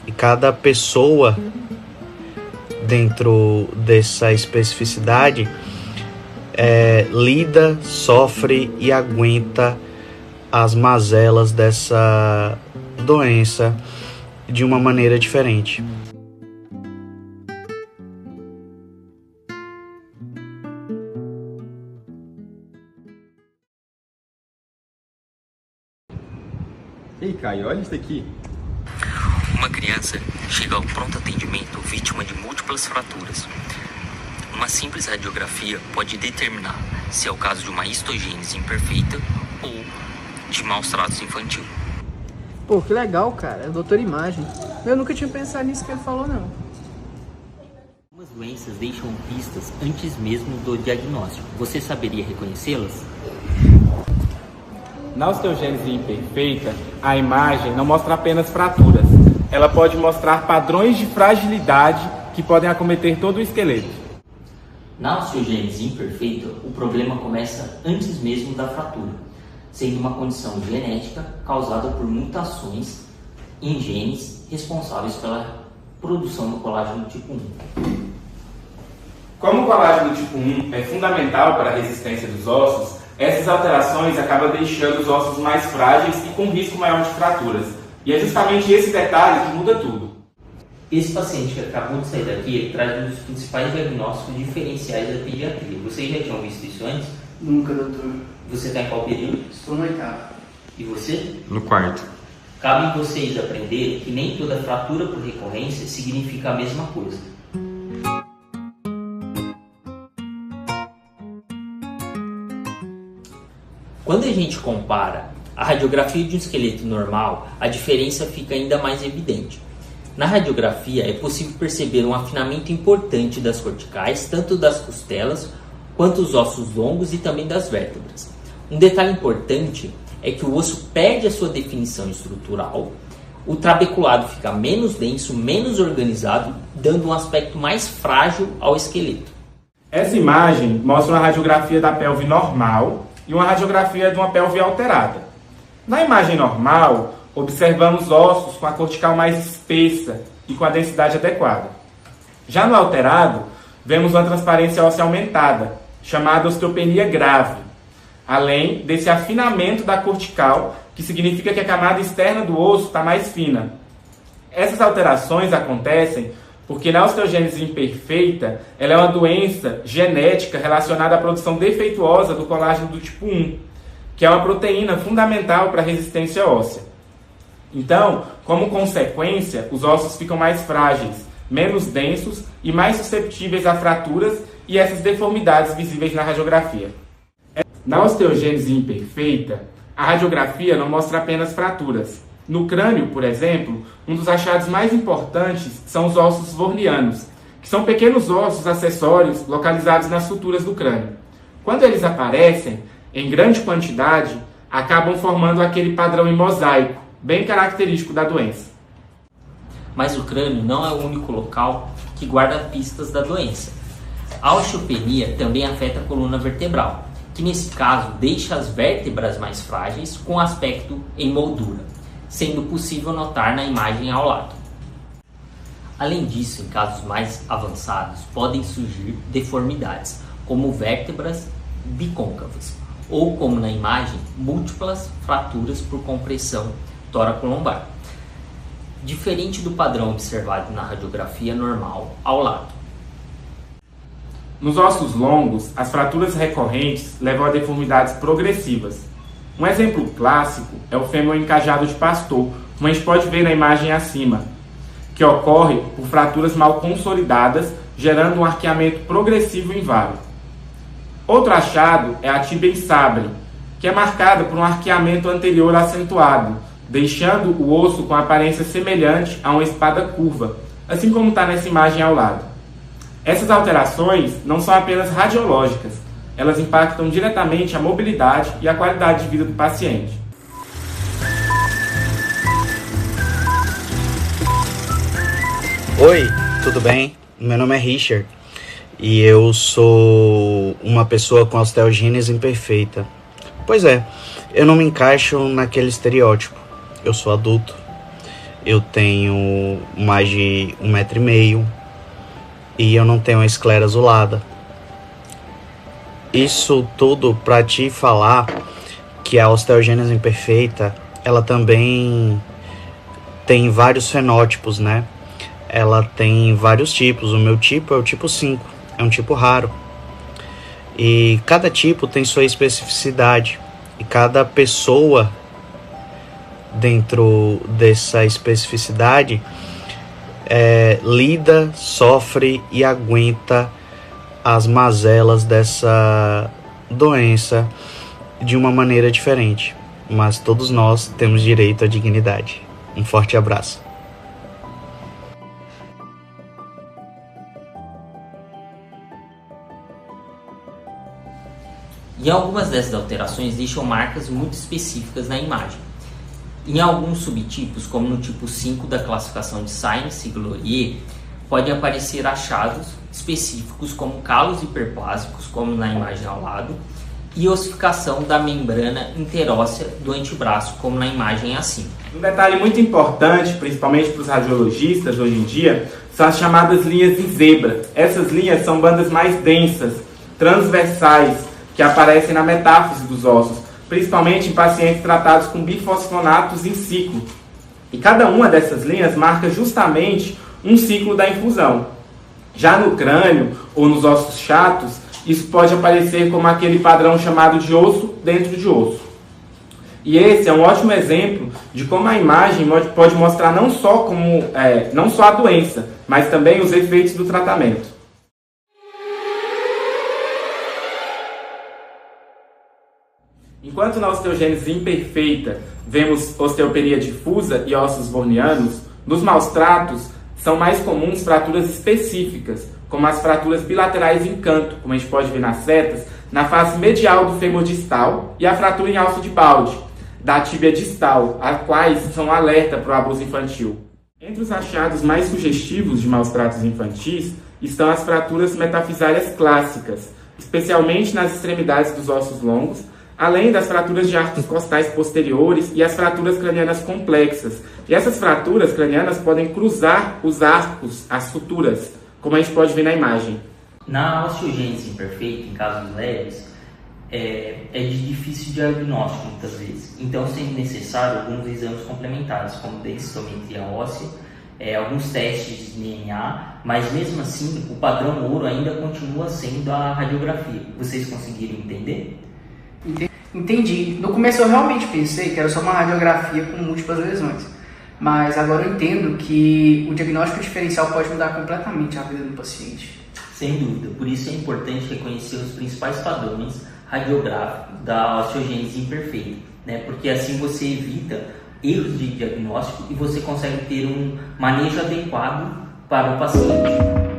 E cada pessoa, dentro dessa especificidade, lida, sofre e aguenta as mazelas dessa doença de uma maneira diferente. Ei, Caio, olha isso aqui. Uma criança chega ao pronto atendimento vítima de múltiplas fraturas. Uma simples radiografia pode determinar se é o caso de uma histogênese imperfeita ou de maus tratos infantil. Pô, que legal, cara. É o doutor Imagem. Eu nunca tinha pensado nisso que ele falou, não. Algumas doenças deixam pistas antes mesmo do diagnóstico. Você saberia reconhecê-las? Na osteogênese imperfeita, a imagem não mostra apenas fraturas. Ela pode mostrar padrões de fragilidade que podem acometer todo o esqueleto. Na osteogênese imperfeita, o problema começa antes mesmo da fratura, sendo uma condição genética causada por mutações em genes responsáveis pela produção do colágeno tipo 1. Como o colágeno tipo 1 é fundamental para a resistência dos ossos, essas alterações acabam deixando os ossos mais frágeis e com risco maior de fraturas. E é justamente esse detalhe que muda tudo. Esse paciente que acabou de sair daqui, ele traz um dos principais diagnósticos diferenciais da pediatria. Vocês já tinham visto isso antes? Nunca, doutor. Você está em qual período? Estou no oitavo. E você? No quarto. Cabe vocês aprenderem que nem toda fratura por recorrência significa a mesma coisa. Quando a gente compara a radiografia de um esqueleto normal, a diferença fica ainda mais evidente. Na radiografia é possível perceber um afinamento importante das corticais, tanto das costelas quanto os ossos longos e também das vértebras. Um detalhe importante é que o osso perde a sua definição estrutural, o trabeculado fica menos denso, menos organizado, dando um aspecto mais frágil ao esqueleto. Essa imagem mostra uma radiografia da pelve normal e uma radiografia de uma pelve alterada. Na imagem normal, observamos ossos com a cortical mais espessa e com a densidade adequada. Já no alterado, vemos uma transparência óssea aumentada, chamada osteopenia grave, além desse afinamento da cortical, que significa que a camada externa do osso está mais fina. Essas alterações acontecem porque na osteogênese imperfeita, ela é uma doença genética relacionada à produção defeituosa do colágeno do tipo 1, que é uma proteína fundamental para a resistência óssea. Então, como consequência, os ossos ficam mais frágeis, menos densos e mais susceptíveis a fraturas e essas deformidades visíveis na radiografia. Na osteogênese imperfeita, a radiografia não mostra apenas fraturas. No crânio, por exemplo, um dos achados mais importantes são os ossos vornianos, que são pequenos ossos acessórios localizados nas suturas do crânio. Quando eles aparecem, em grande quantidade, acabam formando aquele padrão em mosaico, bem característico da doença. Mas o crânio não é o único local que guarda pistas da doença. A osteopenia também afeta a coluna vertebral, que nesse caso deixa as vértebras mais frágeis com aspecto em moldura, sendo possível notar na imagem ao lado. Além disso, em casos mais avançados, podem surgir deformidades, como vértebras bicôncavas, ou como na imagem, múltiplas fraturas por compressão tóraco-lombar, diferente do padrão observado na radiografia normal ao lado. Nos ossos longos, as fraturas recorrentes levam a deformidades progressivas. Um exemplo clássico é o fêmur encajado de pastor, como a gente pode ver na imagem acima, que ocorre por fraturas mal consolidadas, gerando um arqueamento progressivo inválido. Outro achado é a tíbia em sabre, que é marcada por um arqueamento anterior acentuado, deixando o osso com aparência semelhante a uma espada curva, assim como está nessa imagem ao lado. Essas alterações não são apenas radiológicas, elas impactam diretamente a mobilidade e a qualidade de vida do paciente. Oi, tudo bem? Meu nome é Richard e eu sou uma pessoa com osteogênese imperfeita. Pois é, eu não me encaixo naquele estereótipo. Eu sou adulto. eu tenho mais de 1,5 m e eu não tenho a esclera azulada. Isso tudo para te falar que a osteogênese imperfeita, ela também tem vários fenótipos, né? Ela tem vários tipos. O meu tipo é o tipo 5, é um tipo raro. E cada tipo tem sua especificidade. E cada pessoa, dentro dessa especificidade, lida, sofre e aguenta as mazelas dessa doença de uma maneira diferente. Mas todos nós temos direito à dignidade. Um forte abraço. E algumas dessas alterações deixam marcas muito específicas na imagem. Em alguns subtipos, como no tipo 5 da classificação de Sainz-Glorier, podem aparecer achados específicos como calos hiperplásicos, como na imagem ao lado, e ossificação da membrana interóssea do antebraço, como na imagem acima. Um detalhe muito importante, principalmente para os radiologistas hoje em dia, são as chamadas linhas em zebra. Essas linhas são bandas mais densas, transversais, que aparecem na metáfise dos ossos, principalmente em pacientes tratados com bifosfonatos em ciclo. E cada uma dessas linhas marca justamente um ciclo da infusão. Já no crânio ou nos ossos chatos, isso pode aparecer como aquele padrão chamado de osso dentro de osso. E esse é um ótimo exemplo de como a imagem pode mostrar não só a doença, mas também os efeitos do tratamento. Enquanto na osteogênese imperfeita vemos osteopenia difusa e ossos bornianos, nos maus tratos são mais comuns fraturas específicas, como as fraturas bilaterais em canto, como a gente pode ver nas setas, na face medial do fêmur distal e a fratura em alça de balde, da tíbia distal, as quais são um alerta para o abuso infantil. Entre os achados mais sugestivos de maus tratos infantis estão as fraturas metafisárias clássicas, especialmente nas extremidades dos ossos longos, além das fraturas de arcos costais posteriores e as fraturas cranianas complexas. E essas fraturas cranianas podem cruzar os arcos, as suturas, como a gente pode ver na imagem. Na osteogênese imperfeita, em casos leves, é de difícil diagnóstico muitas vezes. Então, sendo necessário alguns exames complementares, como densitometria óssea, alguns testes de DNA, mas mesmo assim, o padrão ouro ainda continua sendo a radiografia. Vocês conseguiram entender? Entendi. No começo eu realmente pensei que era só uma radiografia com múltiplas lesões. Mas agora eu entendo que o diagnóstico diferencial pode mudar completamente a vida do paciente. Sem dúvida. Por isso é importante reconhecer os principais padrões radiográficos da osteogênese imperfeita, né? Porque assim você evita erros de diagnóstico e você consegue ter um manejo adequado para o paciente.